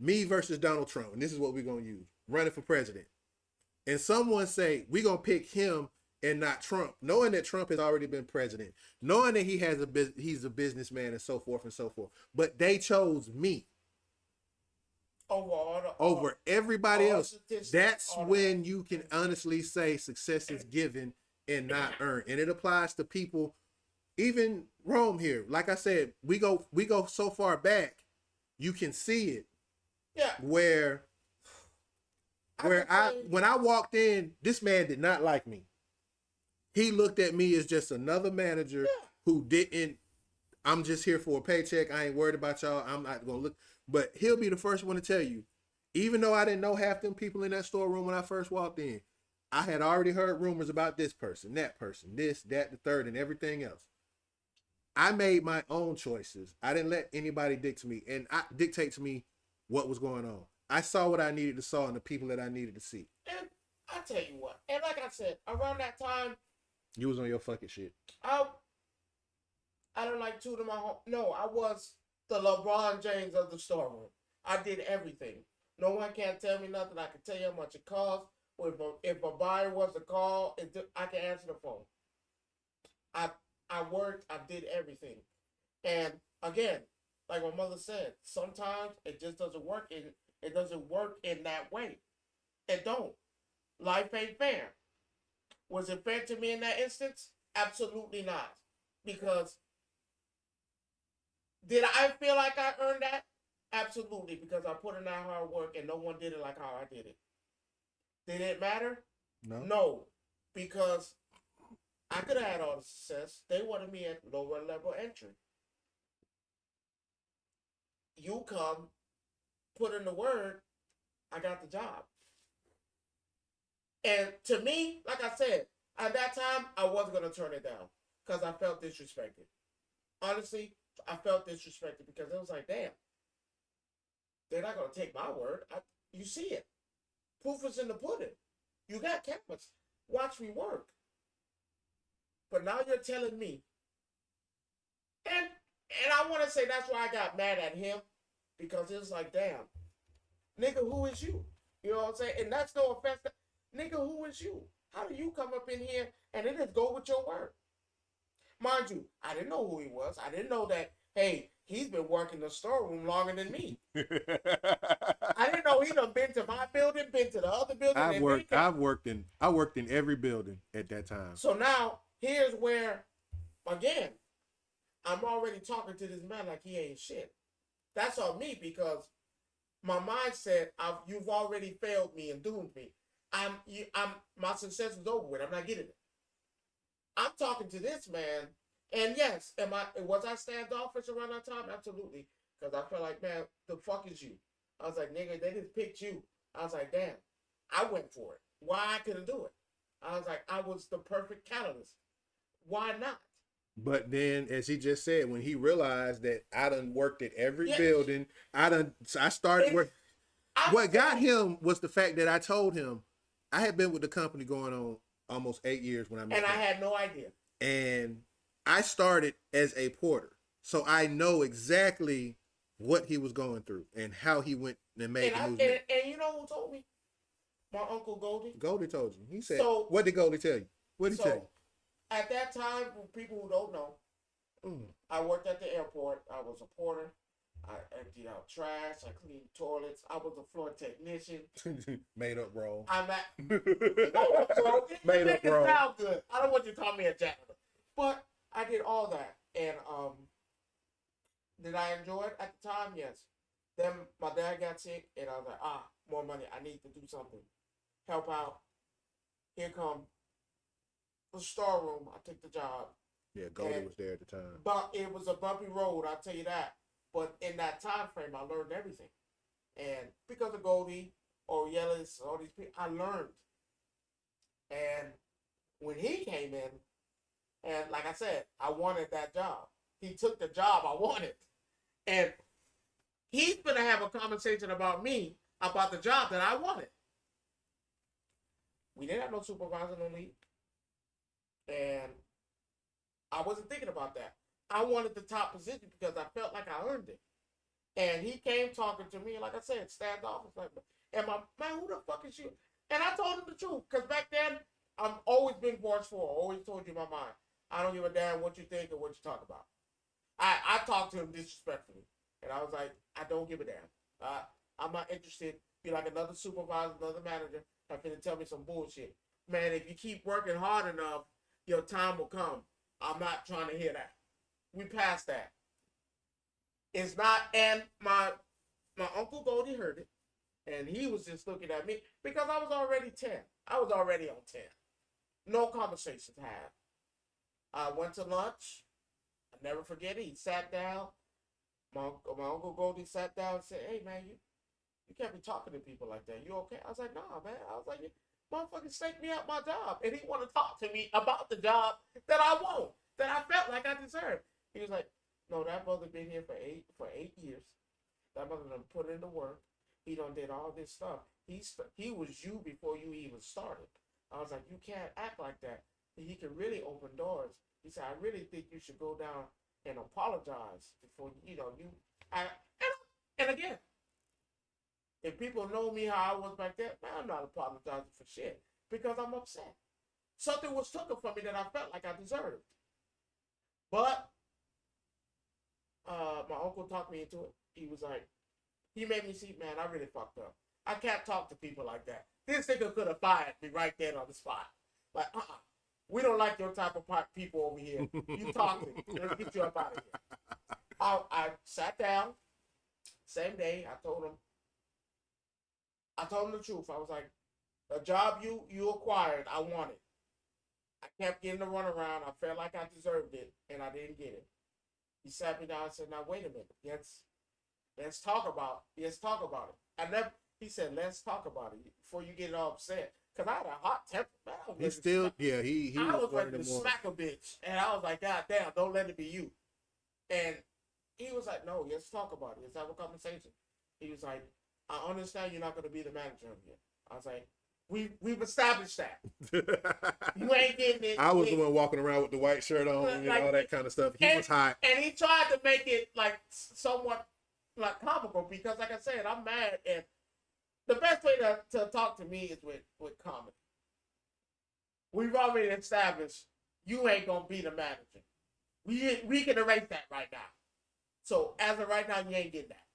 me versus Donald Trump, and this is what we're gonna use, running for president. And someone say we're gonna pick him and not Trump, knowing that Trump has already been president, knowing that he's a businessman and so forth and so forth. But they chose me over everybody else. That's when you can honestly say success is given and not earned. And it applies to people, even Rome here. Like I said, we go so far back, you can see it. Yeah. When I walked in, this man did not like me. He looked at me as just another manager who didn't. I'm just here for a paycheck. I ain't worried about y'all. I'm not gonna look. But he'll be the first one to tell you, even though I didn't know half them people in that storeroom when I first walked in, I had already heard rumors about this person, that person, this, that, the third, and everything else. I made my own choices. I didn't let anybody dictate to me what was going on. I saw what I needed to saw and the people that I needed to see. And I tell you what, and like I said, around that time, you was on your fucking shit. I don't like two to my home. No, I was the LeBron James of the storeroom. I did everything. No one can tell me nothing. I can tell you how much it costs. If a buyer was to call, I can answer the phone. I worked. I did everything. And again, like my mother said, sometimes it just doesn't work. It doesn't work in that way. It don't. Life ain't fair. Was it fair to me in that instance? Absolutely not. Because did I feel like I earned that? Absolutely, because I put in that hard work and no one did it like how I did it. Did it matter? No. No, because I could have had all the success. They wanted me at lower level entry. You come, put in the word, I got the job. And to me, like I said, at that time, I wasn't going to turn it down because I felt disrespected. Honestly, I felt disrespected because it was like, damn, they're not going to take my word. You see it. Proof is in the pudding. You got cameras. Watch me work. But now you're telling me. And I want to say that's why I got mad at him. Because it was like, damn, nigga, who is you? You know what I'm saying? And that's no offense. Nigga, who is you? How do you come up in here and it just go with your word? Mind you, I didn't know who he was. I didn't know that, hey, he's been working the storeroom longer than me. I didn't know he done been to my building, been to the other building. I worked in every building at that time. So now, here's where, again, I'm already talking to this man like he ain't shit. That's on me because my mindset, you've already failed me and doomed me. My success is over with. I'm not getting it. I'm talking to this man, and yes, was I standoffish around that time? Absolutely, because I felt like, man, the fuck is you? I was like, nigga, they just picked you. I was like, damn, I went for it. Why I couldn't do it? I was like, I was the perfect catalyst. Why not? But then, as he just said, when he realized that I done worked at every building, I started work. What got him was the fact that I told him I had been with the company going on almost 8 years when I met him. And I had no idea. And I started as a porter. So I know exactly what he was going through and how he went and made the movement. And you know who told me? My Uncle Goldie. Goldie told you. He said, what did Goldie tell you? What did he tell you? At that time, for people who don't know, I worked at the airport. I was a porter. I emptied out trash. I cleaned toilets. I was a floor technician. Made up role. I'm at made up role. Sound good. I don't want you to call me a janitor, but I did all that. And did I enjoy it at the time? Yes. Then my dad got sick, and I was like, more money. I need to do something. Help out. Here come the storeroom. I took the job. Yeah, Goldie was there at the time. But it was a bumpy road, I'll tell you that. But in that time frame, I learned everything. And because of Goldie or Yellis, all these people, I learned. And when he came in, and like I said, I wanted that job. He took the job I wanted. And he's going to have a conversation about me, about the job that I wanted. We didn't have no supervisor, no lead. And I wasn't thinking about that. I wanted the top position because I felt like I earned it. And he came talking to me, like I said, standoffish. Like, and my man, who the fuck is you? And I told him the truth, because back then, I'm always been forceful. Always told you my mind. I don't give a damn what you think or what you talk about. I talked to him disrespectfully, and I was like, I don't give a damn. I'm not interested. Be like another supervisor, another manager. That's gonna tell me some bullshit. Man, if you keep working hard enough, your time will come. I'm not trying to hear that. We passed that. It's not. And my uncle Goldie heard it, and he was just looking at me because I was already 10. I was already on 10. No conversation to have. I went to lunch. I never forget it. He sat down. My uncle Goldie sat down and said, "Hey man, you can't be talking to people like that. You okay?" I was like, "Nah, man." I was like, "You motherfucking snaked me out my job," and he want to talk to me about the job that I want, that I felt like I deserved. He was like, "No, that brother been here for 8 years. That brother done put in the work. He done did all this stuff. He was you before you even started." I was like, "You can't act like that. He can really open doors." He said, "I really think you should go down and apologize before you." I and again, if people know me how I was back then, man, I'm not apologizing for shit because I'm upset. Something was taken from me that I felt like I deserved. But my uncle talked me into it. He was like, he made me see, man, I really fucked up. I can't talk to people like that. This nigga could have fired me right there on the spot. Like, we don't like your type of people over here. You toxic. Let's get you up out of here. I sat down. Same day, I told him the truth. I was like, the job you acquired, I wanted. I kept getting the runaround. I felt like I deserved it, and I didn't get it. He sat me down and said, "Now wait a minute. Let's talk about it." I never. He said, "Let's talk about it before you get all upset." Cause I had a hot temper. Man, He still, yeah, he I was was one ready of to them ones. smack a bitch, and I was like, "God damn, don't let it be you." And he was like, "No, let's talk about it. Let's have a conversation." He was like, "I understand you're not going to be the manager of here." I was like, "We've established that. You ain't getting it." I was the one walking around with the white shirt on and Like, all that kind of stuff. He was hot. and he tried to make it like somewhat like comical because, like I said, I'm mad, and the best way to talk to me is with comedy. We've already established you ain't gonna be the manager. We can erase that right now. So as of right now, you ain't getting that.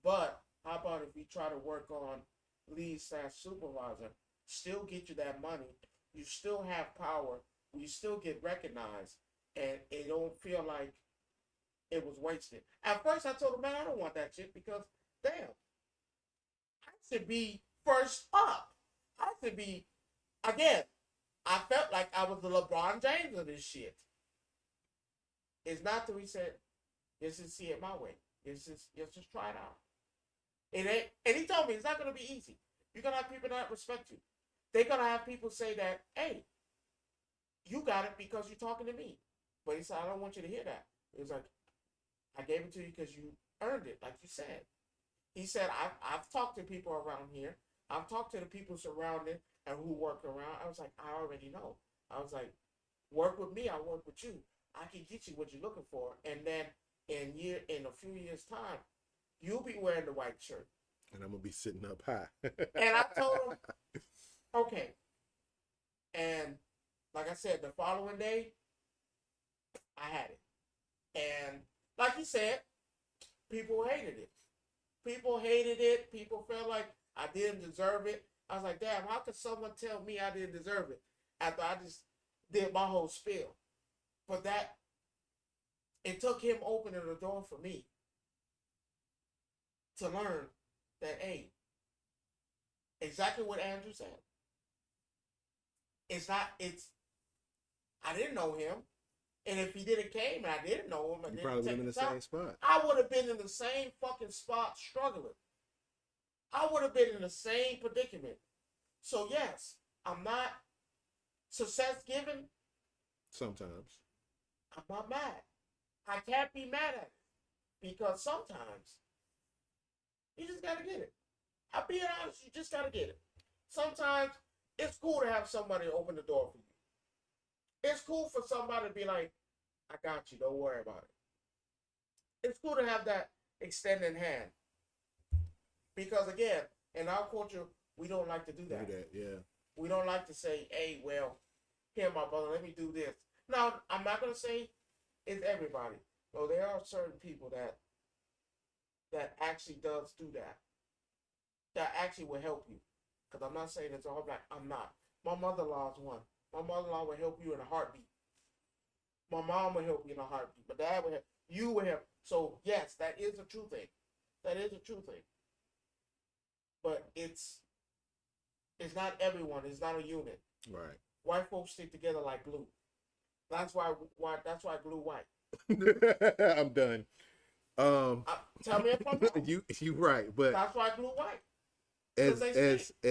But how about if we try to work on lead/supervisor, still get you that money, you still have power, you still get recognized, and it don't feel like it was wasted. At first, I told him, "Man, I don't want that shit because damn, I should be first up. I should be again." I felt like I was the LeBron James of this shit. It's not that we said, "Let's just see it my way. Let's just try it out." It ain't, and he told me it's not gonna be easy. You're gonna have people that respect you. They're gonna have people say that, "Hey, you got it because you're talking to me." But he said, "I don't want you to hear that." He was like, "I gave it to you because you earned it, like you said." He said, I've talked to people around here. I've talked to the people surrounding and who work around." I was like, "I already know." I was like, "Work with me, I'll work with you. I can get you what you're looking for." And then in a few years' time, you'll be wearing the white shirt. And I'm going to be sitting up high. And I told him, "Okay." And like I said, the following day, I had it. And like you said, people hated it. People hated it. People felt like I didn't deserve it. I was like, damn, how could someone tell me I didn't deserve it after I just did my whole spiel? But it took him opening the door for me to learn that, hey, exactly what Andrew said. I didn't know him. And if he didn't came and I didn't know him, and You probably would have been in the time, same spot. I would have been in the same fucking spot struggling. I would have been in the same predicament. So yes, I'm not success given. Sometimes. I'm not mad. I can't be mad at it because sometimes you just gotta get it. I'll be honest, you just gotta get it. Sometimes it's cool to have somebody open the door for you. It's cool for somebody to be like, "I got you, don't worry about it." It's cool to have extending hand. Because again, in our culture, we don't like to do Do that. that, yeah. We don't like to say, "Hey, well, here, my brother, let me do this." Now, I'm not gonna say it's everybody. No, there are certain people that actually does do that. That actually will help you. Because I'm not saying it's all black. I'm not. My mother-in-law is one. My mother-in-law will help you in a heartbeat. My mom will help you in a heartbeat. My dad will help. You will help. So yes, that is a true thing. That is a true thing. But it's not everyone. It's not a unit. Right. White folks stick together like glue. That's why glue white. I'm done. Tell me if I'm wrong. You right, but That's why glue white. as Because they as stick.